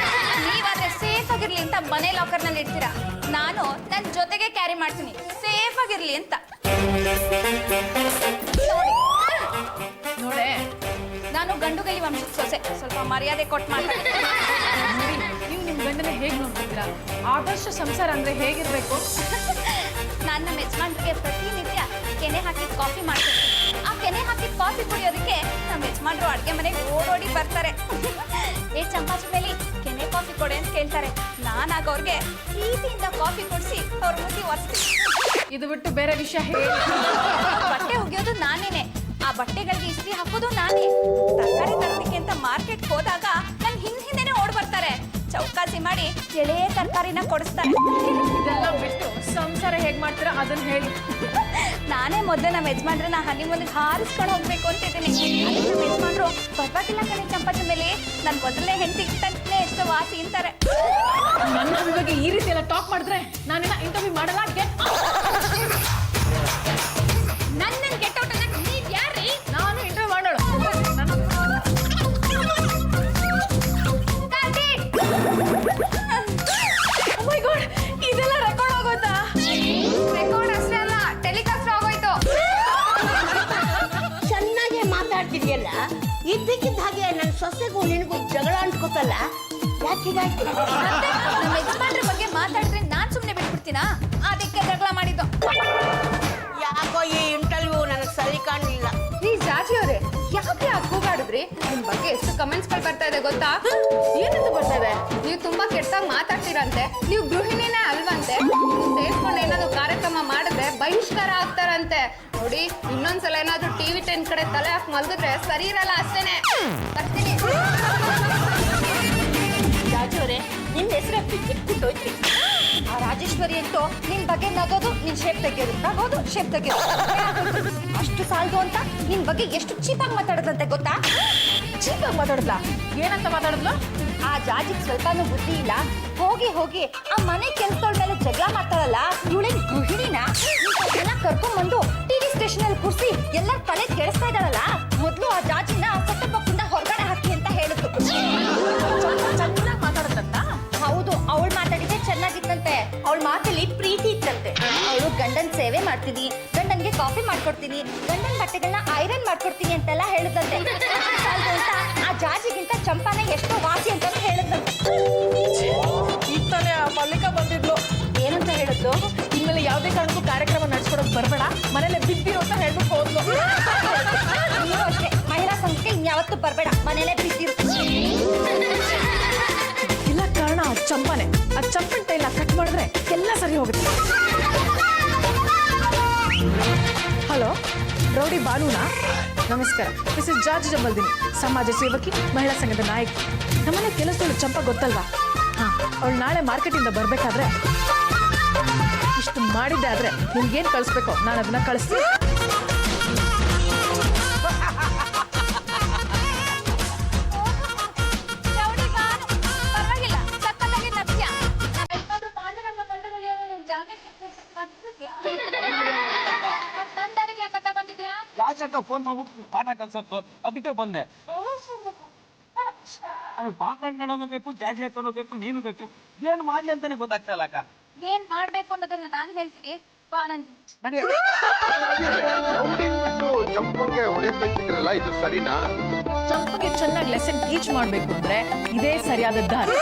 ನೀವಾದ್ರೆ ಸೇಫ್ ಆಗಿರ್ಲಿ ಅಂತ ಮನೆ ಲಾಕರ್ ನಲ್ಲಿ ಇಡ್ತೀರಾ. ನಾನು ನನ್ನ ಜೊತೆಗೆ ಕ್ಯಾರಿ ಮಾಡ್ತೀನಿ, ಸೇಫ್ ಆಗಿರ್ಲಿ ಅಂತ. ನೋಡೆ, ನಾನು ಗಂಡುಗಲಿ ವಂಶದ ಸೊಸೆ, ಸ್ವಲ್ಪ ಮರ್ಯಾದೆ ಕೊಟ್ಟು ಮಾತಾಡಿ. ನೀವು ನಿಮ್ ಗಂಡನ ಹೇಗ್ ನೋಡ್ತಿದ್ದೀರಾ? ಆದರ್ಶ ಸಂಸಾರ ಅಂದ್ರೆ ಹೇಗಿರ್ಬೇಕು? ನಾನು ನಮ್ಮ ಯಜಮಾನ್ರಿಗೆ ಪ್ರತಿನಿತ್ಯ ಕೆನೆ ಹಾಕಿದ ಕಾಫಿ ಮಾಡ್ತಿರ್ತೀನಿ. ಆ ಕೆನೆ ಹಾಕಿದ ಕಾಫಿ ಕುಡಿಯೋದಕ್ಕೆ ನಮ್ಮ ಯಜಮಾನ್ರು ಅಡುಗೆ ಮನೆಗೆ ಓಡೋಡಿ ಬರ್ತಾರೆ. ಏ ಚಂಪಾಚಮೇಲಿ, ಕೆನೆ ಕಾಫಿ ಕೊಡೆ ಅಂತ ಕೇಳ್ತಾರೆ. ನಾನಾಗ ಅವ್ರಿಗೆ ಪ್ರೀತಿಯಿಂದ ಕಾಫಿ ಕೊಡಿಸಿ ಅವ್ರ ಮುದ್ದಿ ಒರೆಸ್ತೀನಿ. ಇದು ಬಿಟ್ಟು ಬೇರೆ ವಿಷಯ ಹೇಳಿ. ಬಟ್ಟೆ ಒಗೆಯೋದು ನಾನೇನೆ, ಆ ಬಟ್ಟೆಗಳಿಗೆ ಇಸ್ತ್ರಿ ಹಾಕೋದು ನಾನೇ. ತರಕಾರಿ ತರೋದಕ್ಕೆ ಅಂತ ಮಾರ್ಕೆಟ್ಗೆ ಹೋದಾಗ ನನ್ನ ಹಿಂದೆನೆ ಓಡ್ ಬರ್ತಾರೆ. ಚೌಕಾಸಿ ಮಾಡಿ ಎಳೆ ತರಕಾರಿನ ಕೊಡಿಸ್ತಾರೆ. ಇದೆಲ್ಲ ಬಿಟ್ಟು ಸಂಸಾರ ಹೇಗ್ ಮಾಡ್ತೀರಾ ಅದನ್ನ ಹೇಳಿ. ನಾನೇ ಮೊದಲೇ ನಮ್ಮ ಯಜಮಾನ್ರನ್ನ ಹನಿಮೂನಿಗೆ ಹಾರಿಸ್ಕೊಂಡು ಹೋಗ್ಬೇಕು ಅಂತಿದ್ದೀನಿ. ನಮ್ಮ ಯಜಮಾನ್ರು ಪರವಾಗಿಲ್ಲ ಕಣೆ ಚಂಪಾಚಮೇಲಿ, ನನ್ನ ಮೊದಲನೇ ಹೆಂಡತಿ ತಕ್ಕನೆ ಎಷ್ಟು ವಾಸಿ ಅಂತಾರೆ. ನನ್ನ ಬಗ್ಗೆ ಈ ರೀತಿ ಎಲ್ಲ ಟಾಕ್ ಮಾಡಿದ್ರೆ ನಾನಿನ್ನ ಇಂಟರ್ವ್ಯೂ ಮಾಡಲ್ಲ. ನನ್ನ ಗೆಟ್ ಔಟ್ ಅನ್ನಕ್ಕೆ ನೀವ್ ಯಾರ್ರೀ? ನಾನು ಇಂಟರ್ವ್ಯೂ ಮಾಡೋಳು. Oh my God, ಇದೆಲ್ಲ ರೆಕಾರ್ಡ್ ಆಗೋಯ್ತಾ? ರೆಕಾರ್ಡ್ ಅಷ್ಟೇ ಅಲ್ಲ, ಟೆಲಿಕಾಸ್ಟ್ ಆಗೋಯ್ತು. ಚೆನ್ನಾಗಿ ಮಾತಾಡ್ತಿದ್ಯಲ್ಲ, ಇದ್ದಕ್ಕಿದ್ದ ಹಾಗೆ ನನ್ನ ಸೊಸೆಗೂ ನಿನಗೂ ಜಗಳ ಅಂಟ್ಕೋತಲ್ಲ, ಯಾಕೆ ಹೀಗಾಯ್ತು? ಮತ್ತೆ ನಮ್ಮ ಯಜಮಾನ್ರ ಬಗ್ಗೆ ಮಾತಾಡಿದ್ರೆ ನಾನ್ ಸುಮ್ನೆ ಬಿಟ್ಬಿಡ್ತೀನಾ? ಅದಕ್ಕೆ ಜಗಳ ಮಾಡಿದ್ದು. ಯಾಕೋ ಈ ಇಂಟರ್ವ್ಯೂ ನನಗೆ ಸರಿ ಕಾಣಲಿಲ್ಲ. ಈ ಜಾಜಿ ಅವರೇ, ಯಾಕೆ ಯಾಕೆ ಆ ಕೂಗಾಡಿದ್ರಿ? ನಿಮ್ ಬಗ್ಗೆ ಎಷ್ಟು ಕಮೆಂಟ್ಸ್ಗಳು ಬರ್ತಾ ಇದೆ ಗೊತ್ತಾ? ಏನಂತ ಬರ್ತಾ ಇದೆ? ನೀವು ತುಂಬಾ ಕೆಟ್ಟದಾಗಿ ಮಾತಾಡ್ತೀರಂತೆ, ನೀವು ಗೃಹಿಣಿನೇ ಅಲ್ವಂತೆ, ನೀವು ಸೇರ್ಕೊಂಡು ಏನಾದ್ರು ಕಾರ್ಯಕ್ರಮ ಮಾಡಿದ್ರೆ ಬಹಿಷ್ಕಾರ ಆಗ್ತಾರಂತೆ. ನೋಡಿ, ಇನ್ನೊಂದ್ಸಲ ಏನಾದ್ರು ಟಿವಿ 10 ಕಡೆ ತಲೆ ಹಾಕಿ ಮಲ್ಗಿದ್ರೆ ಸರಿ ಇರಲ್ಲ ಅಷ್ಟೇನೆ. ಬರ್ತೀನಿ. ರಾಜು ಅವರೇ, ನಿಮ್ ಹೆಸರು ಬಿಟ್ಬಿಟ್ಟೋಯ್ತ್ರಿ. ಆ ರಾಜೇಶ್ವರಿ ಅಂತೂ ನಿನ್ ಬಗ್ಗೆ ನಗೋದು, ನಿನ್ ಶೇಪ್ ತೆಗಿಯೋದು, ನಗೋದು, ಶೇಪ್ ತೆಗಿಯೋದು. ಅಷ್ಟು ಸಾಲದು ಅಂತ ನಿನ್ ಬಗ್ಗೆ ಎಷ್ಟು ಚೀಪಾಗಿ ಮಾತಾಡದಂತೆ ಗೊತ್ತಾ? ಚೀಪಾಗಿ ಮಾತಾಡಿದ್ಲಾ? ಏನಂತ ಮಾತಾಡಿದ್ಲು? ಆ ಜಾಜಿಗೆ ಸ್ವಲ್ಪನೂ ಬುದ್ಧಿ ಇಲ್ಲ. ಹೋಗಿ ಹೋಗಿ ಆ ಮನೆ ಕೆಲ್ಸದವ್ರ ಮೇಲೆ ಜಗಳ ಮಾಡ್ತಾರಲ್ಲ, ಇವಳೇನ್ ಗೃಹಿಣಿನ? ಎಲ್ಲ ಕರ್ಕೊಂಡ್ಬಂದು ಟಿವಿ ಸ್ಟೇಷನ್ ಅಲ್ಲಿ ಕೂರಿಸಿ ಎಲ್ಲ ತಲೆ ಕೆಡಿಸ್ತಾ ಇದ್ದಾಳಲ್ಲ. ಮೊದ್ಲು ಆ ಜಾಜಿನ ಸತ್ತ ಪಕ್ಕದಿಂದ ಹೊರಗಡೆ ಹಾಕಿ ಅಂತ ಹೇಳಿದ್ರು. ಚೆನ್ನಾಗಿ ಮಾತಾಡತ್ತಂತ? ಹೌದು, ಅವಳು ಮಾತಾಡಿದ್ರೆ ಚೆನ್ನಾಗಿತ್ತಂತೆ. ಅವಳ ಮಾತಲ್ಲಿ ಪ್ರೀತಿ ಇತ್ತಂತೆ. ಅವಳು ಗಂಡನ್ ಸೇವೆ ಮಾಡ್ತೀನಿ, ಗಂಡನ್ಗೆ ಕಾಫಿ ಮಾಡ್ಕೊಡ್ತೀನಿ, ಗಂಡನ್ ಬಟ್ಟೆಗಳನ್ನ ಐರನ್ ಮಾಡ್ಕೊಡ್ತೀನಿ ಅಂತೆಲ್ಲ ಹೇಳಿದಂತೆ. ಅಂತ ಆ ಜಾಜಿಗಿಂತ ಚಂಪಾನೆ ಎಷ್ಟೋ ವಾಸಿ ಅಂತ ಹೇಳಿದಂತೆ. ಈಗ ತಾನೇ ಆ ಮಲ್ಲಿಕಾ ಬಂದಿದ್ಲು. ಏನಂತ ಹೇಳಿದ್ಲು? ಇನ್ಮೇಲೆ ಯಾವುದೇ ಕಾರಣಕ್ಕೂ ಕಾರ್ಯಕ್ರಮ ನಡ್ಸ್ಕೊಡೋಕ್ ಬರ್ಬೇಡ, ಮನೇಲೆ ಬಿದ್ದಿರೋ ಅಂತ ಹೇಳ್ಬಿಟ್ಟು ಹೋದ್ಲು. ನೀವು ಅಷ್ಟೇ, ಮಹಿಳಾ ಸಂಘಕ್ಕೆ ಇನ್ಯಾವತ್ತೂ ಬರ್ಬೇಡ, ಮನೇಲೆ ಬಿದ್ದಿರು. ಇಲ್ಲ ಕಾರಣ ಆ ಚಂಪನೆ. ಆ ಚಂಪನ ಟೈಲ ಕಟ್ ಮಾಡಿದ್ರೆ ಎಲ್ಲ ಸರಿ ಹೋಗುತ್ತೆ. ಹಲೋ, ರೌಡಿ ಬಾನುನಾ? ನಮಸ್ಕಾರ, ಮಿಸ್ ಇಸ್ ಜಾರ್ಜ್ ಜಂಬಲ್ದಿನಿ, ಸಮಾಜ ಸೇವಕಿ, ಮಹಿಳಾ ಸಂಘದ ನಾಯಕಿ. ನಮ್ಮನೆ ಕೆಲಸದವಳು ಚಂಪ ಗೊತ್ತಲ್ವಾ? ಹಾ, ಅವಳು ನಾಳೆ ಮಾರ್ಕೆಟಿಂದ ಬರ್ಬೇಕಾದ್ರೆ ಇಷ್ಟು ಮಾಡಿದ್ದೆ ಆದ್ರೆ ನಿಮ್ಗೇನು ಕಳಿಸ್ಬೇಕೋ ನಾನು ಅದನ್ನ ಕಳಿಸ್ತೀನಿ. ಯಾಕೆ ಫೋನ್ ಮಾಡ್ಬಿಟ್ಟು ಪಾಠ ಕಲ್ಸತ್ತು, ಅದಕ್ಕೆ ಬಂದೆ. ಪಾಠ ಬೇಕು, ಜಾಸ್ತಿ ಹಾಕೋದು ಬೇಕು, ನೀನು ಬೇಕು, ಏನ್ ಮಾಡ್ಲಿ ಅಂತಾನೆ ಗೊತ್ತಾಗ್ತಾ ಇಲ್ಲ ಅಕ್ಕ. ಏನ್ ಮಾಡ್ಬೇಕು ಅನ್ನೋದನ್ನ ನಾನು ಹೇಳ್ತೀನಿ. ಬಾ, ಚಂಪಂಗೆ ಹೊಡೆಯಲ್ಲ, ಇದು ಸರಿನಾ? ಚಂಪಗೆ ಚೆನ್ನಾಗಿ ಲೆಸನ್ ಟೀಚ್ ಮಾಡ್ಬೇಕು ಅಂದ್ರೆ ಇದೇ ಸರಿಯಾದ ದಾರಿ.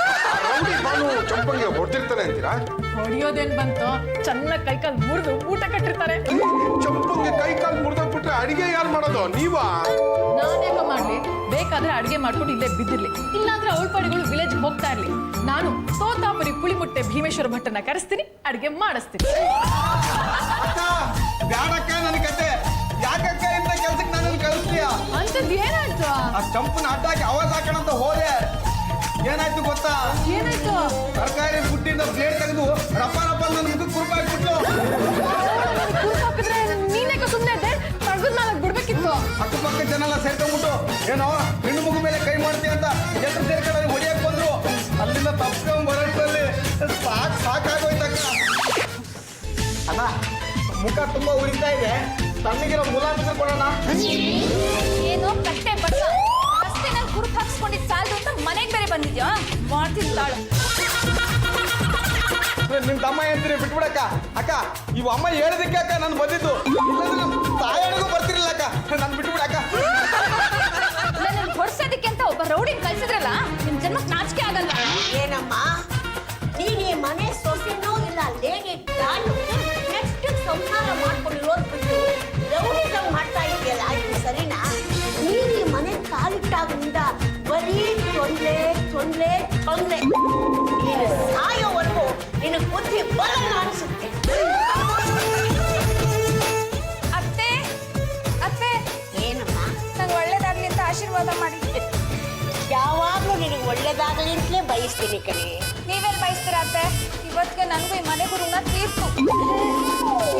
ಚಂಪಂಗೆ ಹೊಡೆದಿರ್ತಾರೆ ಅಂತೀರಾ? ಹೊಡಿಯೋದೇನ್ ಬಂತು, ಚೆನ್ನಾಗಿ ಕೈಕಾಲು ಮುರಿದು ಊಟ ಕಟ್ಟಿರ್ತಾರೆ. ಚಂಪಂಗೆ ಕೈ ಕಾಲು ಮುರಿದೋಗ್ಬಿಟ್ರೆ ಅಡಿಗೆ ಯಾರು ಮಾಡೋದು? ನೀವಾ? ನಾನೇಗ ಮಾಡ್ಲಿ? ಬೇಕಾದ್ರೆ ಅಡಿಗೆ ಮಾಡ್ಕೊಂಡು ಇಲ್ಲೇ ಬಿದ್ದಿರ್ಲಿ, ಇಲ್ಲಾಂದ್ರೆ ಅವಳ ಪಡಿಗಳು ವಿಲೇಜ್ ಹೋಗ್ತಾ ಇರ್ಲಿ. ನಾನು ತೋತಾಪುರಿ ಪುಳಿಮುಟ್ಟೆ ಭೀಮೇಶ್ವರ ಭಟ್ಟನ ಕರೆಸ್ತೀನಿ, ಅಡಿಗೆ ಮಾಡಿಸ್ತೀನಿ. ಬ್ಯಾಡಕ್ಕ ನನ್ ಕತೆ. ಯಾಕಕ್ಕ ಇಂತ ಕೆಲ್ಸಕ್ಕೆ ನಾನು ಕಳಿಸ್ತೀಯ? ಅಂತದ್ ಏನಾಯ್ತು? ಆ ಚಂಪನ ಅಡ್ಡಾಕಿ ಅವಾಜ್ ಹಾಕೋಣ ಅಂತ ಹೋದೆ. ಏನಾಯ್ತು ಗೊತ್ತಾ? ಏನಾಯ್ತು? ತರಕಾರಿ ಬುಟ್ಟಿಂದ ಪ್ಲೇಟ್ ತೆಗೆದು ರಪ್ಪ ರಪ್ಪ ನನ್ನ ಮುಖಕ್ಕೆ ಕುರುಪ ಹಾಕ್ಬಿಟ್ಲು. ಹಾಕಿದ್ರೆ ನೀನೇಕ ಸುಮ್ಮನೆ ಇದ್ದೆ, ತಗದ್ ನಾಲ್ಕು ಬಿಡ್ಬೇಕಿತ್ತು. ಅಕ್ಕಪಕ್ಕ ಜನ ಎಲ್ಲ ಸೇರ್ಕೊಂಡ್ಬಿಟ್ಟು ಏನೋ ಹೆಣ್ಣು ಮಗು ಮೇಲೆ ಕೈ ಮಾಡ್ತೀಯ ಅಂತ ಎಲ್ಲರೂ ಸೇರ್ಕೊಂಡು ಹೊಡಿಯಕ್ ಬಂದ್ರು. ಅಲ್ಲಿಂದ ತಪ್ಕೊಂಡ್ ಬರೋದ್ರಲ್ಲಿ ಸಾಕಾಗೋಯ್ತಕ್ಕ. ಅಣ್ಣ, ಮುಖ ತುಂಬಾ ಉರಿತಾ ಇದೆ, ತಣ್ಣಗಿರೋ ಮುಲಾಮಿದ್ರೆ ಕೊಡೋಣ. ಏನೋ ಕಟ್ಟೆ ಬಡ್ಸ ರಸ್ತೆನಲ್ಲಿ ಕುರುಪ್ ಹಾಕ್ಸ್ಕೊಂಡಿದ್ ಸಾಲದು ಅಂತ ಮನೆಗೆ ಬೇರೆ ಬಂದಿದ್ಯಾ? ಮಾಡ್ತೀನಿ ತಾಳು. ನಿಮ್ ತಮ್ಮ ಏನ್ತೀರಿ ಬಿಟ್ಬಿಡಕ್ಕ. ಅಕ್ಕ, ಇವ್ ಅಮ್ಮ ಹೇಳೋದಕ್ಕೆ ಅಕ್ಕ ನಾನು ಬಂದಿದ್ದು, ಇಲ್ಲಾಂದ್ರೆ ನಮ್ ತಾಯಿಗೂ ಬರ್ತಿರ್ಲಿಲ್ಲ ಅಕ್ಕ. ನಾನು ಬಿಟ್ಬಿಡಕ್ಕ. ನನ್ನ ಹೊಡ್ಸೋದಕ್ಕೆ ಅಂತ ಒಬ್ಬ ರೌಡಿನ ಕಳ್ಸಿದ್ರಲ್ಲ, ನಿಮ್ ಜನ್ಮಕ್ ನಾಚಿಕೆ ಆಗಲ್ಲ. ಏನಮ್ಮ, ನೀನ್ ಈ ಮನೆ ಸೊಸೆನೋ ಇಲ್ಲ ಲೇಡಿ ನಾನು ನೆಕ್ಸ್ಟ್ ಸಂಸಾರ ಮಾಡ್ಕೊಂಡು ಓದ್ಬಿಟ್ಟು ರೌಡಿಸಂ ಮಾಡ್ತಾ ಇದೆಯಲ್ಲ, ಇದು ಸರಿನಾ? ನೀನ್ ಈ ಮನೆ ಕಾಲಿಟ್ಟಾಗಿಂದ ಬರೀ ತೊಂದ್ರೆ ತೊಂದ್ರೆ ತೊಂದ್ರೆ. ನೀನು ಸಾಯೋವರೆಗೂ ನಿನ್ನ ಬುದ್ಧಿ ಬರಲ್ಲ ಅನ್ಸುತ್ತೆ. ಅತ್ತೆ, ಅತ್ತೆ, ಏನಮ್ಮ, ನಂಗೆ ಒಳ್ಳೇದಾಗ್ಲಿ ಅಂತ ಆಶೀರ್ವಾದ ಮಾಡಿ. ಯಾವಾಗ್ಲೂ ನಿನಗೆ ಒಳ್ಳೇದಾಗಲಿ ಅಂತಲೇ ಬಯಸ್ತೀನಿ ಕಣೆ. ನೀವೇನ್ ಬಯಸ್ತೀರ ಅತ್ತೆ? ಇವತ್ತಿಗೆ ನನಗೂ ಈ ಮನೆಗೂ ಋಣ ತೀರ್ತು.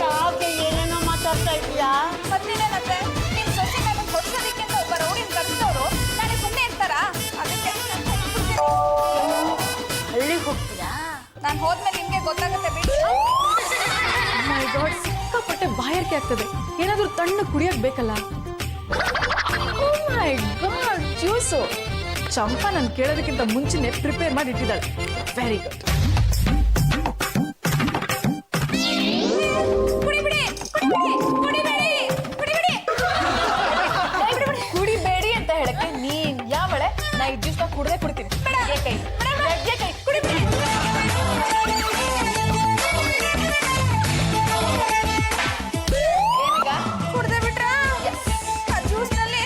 ಯಾಕೆ ಏನೇನೋ ಮಾತಾಡ್ತಾ ಇದೀಯಾ? ಮತ್ತೇನೇನತ್ತೆ, ನಿಮ್ ಸೊಸೆ ನನ್ನ ಹೊಡ್ಸೋದಕ್ಕೆ ಅಂತ ಒಬ್ಬ ರೌಡಿನ ಕರ್ಸಿದವರು ನಾಳೆ ಸುಮ್ಮನೆ ಇರ್ತಾರಾ? ಅದಕ್ಕೆ ಹಳ್ಳಿಗೆ ಹೋಗ್ತೀಯಾ? ನಾನು ಹೋದ್ಮೇಲೆ ನಿಮ್ಗೆ ಗೊತ್ತಾಗುತ್ತೆ ಬಿಡಿ. ಮೈ ಗಾಡ್, ಸಿಕ್ಕಾಪಟ್ಟೆ ಬಾಯಾರಿಕೆ ಆಗ್ತದೆ, ಏನಾದ್ರೂ ತಣ್ಣ ಕುಡಿಯಕ್ ಬೇಕಲ್ಲ. ಮೈ ಗಾಡ್, ಜ್ಯೂಸು. ಚಂಪಾ ನಾನು ಕೇಳೋದಕ್ಕಿಂತ ಮುಂಚೆನೆ ಪ್ರಿಪೇರ್ ಮಾಡಿ ಇಟ್ಟಿದ್ದಾಳೆ. Very good. ಕುಡಿಬೇಡಿ ಅಂತ ಹೇಳಕ್ಕೆ ನೀನ್ ಯಾವಳೆ? ನಾ ಈ ಜ್ಯೂಸ್ನ ಕುಡ್ದೇ ಕುಡಿತೀನಿ. ಕೈ ಕುಡಿಬೇಡಿ. ಏನೀಗ? ಕುಡ್ದೆ ಬಿಟ್ರಾ? ಆ ಜ್ಯೂಸ್ನಲ್ಲಿ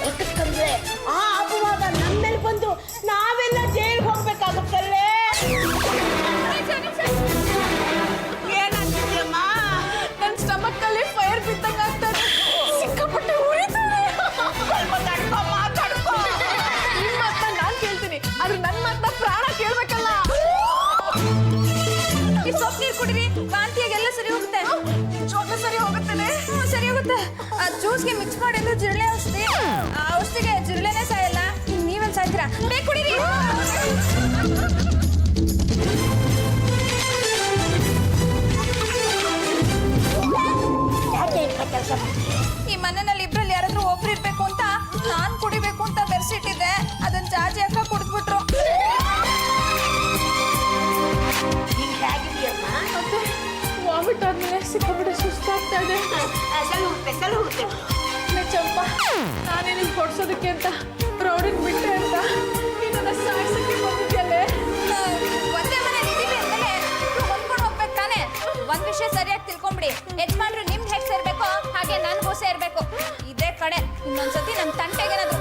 ಹೊಟ್ಟಕ್ಕಂದ್ರೆ ಆ ಅಪವಾದ ನಮ್ಮ ಮೇಲೆ ಬಂದು ನಾವೆಲ್ಲ ಜೈಲಿಗೆ ಹೋಗ್ಬೇಕಾಗುತ್ತಲ್ಲೇ. ಏನಾಗ್ತಿದ್ಯಮ್ಮ? ನನ್ನ ಸ್ಟಮಕ್ ಅಲ್ಲಿ ಫೈರ್ ಬಿದ್ದಂಗ ಆಗ್ತದೆ, ಸಿಕ್ಕಾಪಟ್ಟೆ ಉರಿತದೆ. ಮಾತಾಡ್ಕೊ. ನಿಮ್ ಮಾತನ್ನ ನಾನ್ ಕೇಳ್ತೀನಿ, ಆದ್ರೆ ನನ್ ಮಾತನ್ನ ಪ್ರಾಣ ಕೇಳ್ಬೇಕಲ್ಲ. ಈ ಸೊಪ್ಪು ನೀರು ಕುಡಿರಿ, ವಾಂತಿಯಾಗೆಲ್ಲ ಸರಿ ಹೋಗುತ್ತೆ. ಜೋಗ ಸರಿ ಹೋಗುತ್ತೇನೆ. ಸರಿ ಹೋಗುತ್ತೆ. ಜ್ಯೂಸ್ಗೆ ಮಿಕ್ಸ್ ಮಾಡಿದ್ದು ಜಿರಳೆ ಔಷಧಿ. ಆ ಔಷಧಿಗೆ ಜಿರಳೆನೇ ಸಾಯಲ್ಲ, ನೀವೇನ್ ಸಾಯ್ತೀರಾ? ಬೇಗ ಕುಡೀರಿ. ಯಾಕೆ ಇಂಥ ಕೆಲಸ? ಈ ಮನೆಯಲ್ಲಿ ಇಬ್ರಲ್ಲಿ ಯಾರಾದ್ರೂ ಒಬ್ರು ಇರ್ಬೇಕು ಅಂತ ನಾನ್ ಕುಡಿಬೇಕು ಅಂತ ಬೆರೆಸಿಟ್ಟಿದ್ದೆ, ಅದನ್ನ ಜಾಜಿ ಅಕ್ಕ ಕುಡಿದ್ಬಿಟ್ರು. ಈಗ ಹೇಗಿದೆಯಮ್ಮ? ವಾಮಿಟ್ ಆದ್ಮೇಲೆ ಸಿಕ್ಕಾಪಟ್ಟೆ ಸುಸ್ತಾಗ್ತಾ ಇದೆ. ಸಲ ಹೋಗುತ್ತೆ. ಚಂಪ, ನಾನೇ ನಿಮ್ಗೆ ಕೊಡ್ಸೋದಕ್ಕೆ ಅಂತ ರೋಡಿಗೆ ಬಿಟ್ಟೆ ಅಂತ ನೀನನ್ನ ಸಾಯಿಸಕ್ಕೆ ಬಂದಿದ್ಯಲ್ಲೇ. ಒಂದೇ ಮನೇಲಿ ಇದೀವಿ ಅಂದ್ಮೇಲೆ ಹೊಂದ್ಕೊಂಡು ಹೋಗ್ಬೇಕು ತಾನೆ. ಒಂದ್ ವಿಷಯ ಸರಿಯಾಗಿ ತಿಳ್ಕೊಂಬಿಡಿ, ಯಜಮಾನ್ರು ನಿಮ್ಗೆ ಹೇಗ್ ಸೇರ್ಬೇಕೋ ಹಾಗೆ ನನ್ಗೂ ಸೇರ್ಬೇಕು. ಇದೇ ಕಡೆ ಇನ್ನೊಂದ್ಸತಿ ನಮ್ ತಂಟೆಗೇನಾದ್ರು